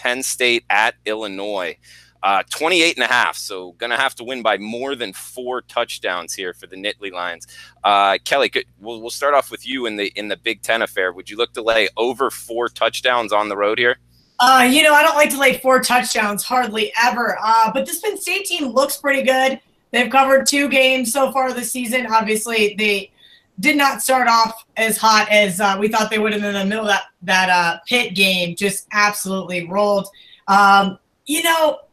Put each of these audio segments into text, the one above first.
Penn State at Illinois. 28.5, so going to have to win by more than 4 touchdowns here for the Nittany Lions. Kelly, we'll start off with you in the Big Ten affair. Would you look to lay over 4 touchdowns on the road here? I don't like to lay 4 touchdowns, hardly ever. But this Penn State team looks pretty good. They've covered 2 games so far this season. Obviously, they did not start off as hot as we thought they would in the middle of that Pitt game. Just absolutely rolled.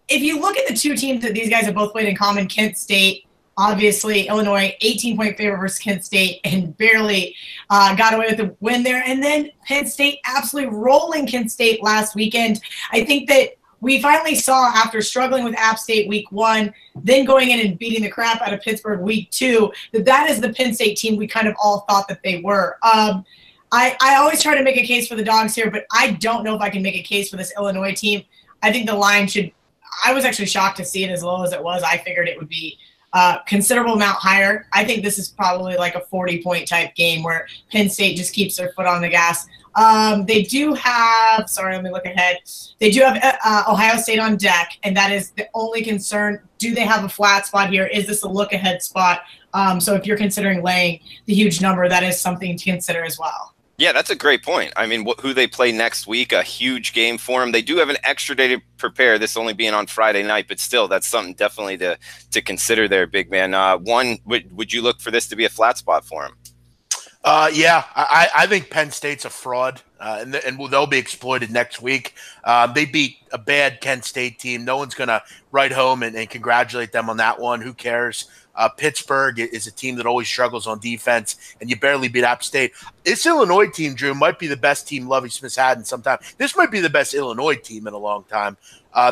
If you look at the 2 teams that these guys have both played in common, Kent State, obviously Illinois, 18-point favorite versus Kent State, and barely got away with the win there. And then Penn State absolutely rolling Kent State last weekend. I think that we finally saw, after struggling with App State week 1, then going in and beating the crap out of Pittsburgh week 2, that is the Penn State team we kind of all thought that they were. I always try to make a case for the dogs here, but I don't know if I can make a case for this Illinois team. I think the line should – I was actually shocked to see it as low as it was. I figured it would be considerable amount higher. I think this is probably like a 40-point type game where Penn State just keeps their foot on the gas. They do have – sorry, let me look ahead. They do have Ohio State on deck, and that is the only concern. Do they have a flat spot here? Is this a look-ahead spot? So if you're considering laying the huge number, that is something to consider as well. Yeah, that's a great point. I mean, who they play next week, a huge game for them. They do have an extra day to prepare, this only being on Friday night, but still, that's something definitely to consider there, big man. Would you look for this to be a flat spot for him? Yeah, I think Penn State's a fraud, and they'll be exploited next week. They beat a bad Kent State team. No one's going to write home and congratulate them on that one. Who cares? Pittsburgh is a team that always struggles on defense, and you barely beat App State. This Illinois team, Drew, might be the best team Lovie Smith's had in some time. This might be the best Illinois team in a long time.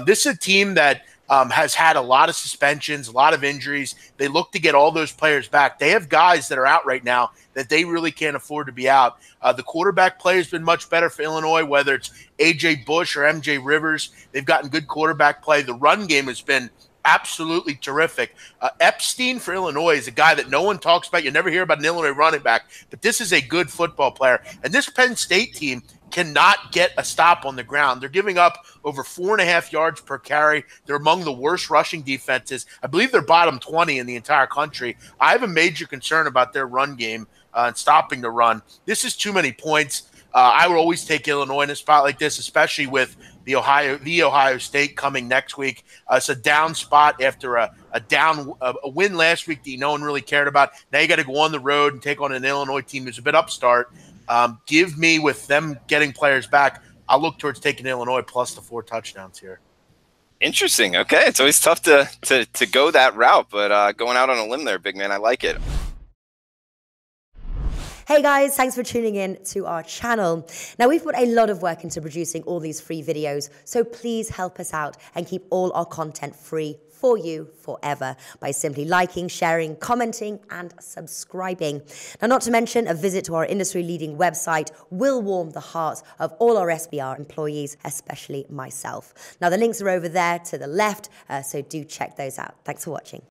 This is a team that has had a lot of suspensions, a lot of injuries. They look to get all those players back. They have guys that are out right now that they really can't afford to be out. The quarterback play has been much better for Illinois, whether it's A.J. Bush or M.J. Rivers. They've gotten good quarterback play. The run game has been absolutely terrific. Epstein for Illinois is a guy that no one talks about. You never hear about an Illinois running back, but this is a good football player. And this Penn State team cannot get a stop on the ground. They're giving up over 4.5 yards per carry. They're among the worst rushing defenses. I believe they're bottom 20 in the entire country. I have a major concern about their run game and stopping the run. This is too many points. I would always take Illinois in a spot like this, especially with the Ohio State coming next week. It's a down spot after a win last week that no one really cared about. Now you got to go on the road and take on an Illinois team who's a bit upstart. Give me, with them getting players back, I'll look towards taking Illinois plus the 4 touchdowns here. Interesting. Okay, it's always tough to go that route, but going out on a limb there, big man, I like it. Hey guys, thanks for tuning in to our channel. Now, we've put a lot of work into producing all these free videos, so please help us out and keep all our content free for you forever by simply liking, sharing, commenting, and subscribing. Now, not to mention, a visit to our industry-leading website will warm the hearts of all our SBR employees, especially myself. Now, the links are over there to the left, so do check those out. Thanks for watching.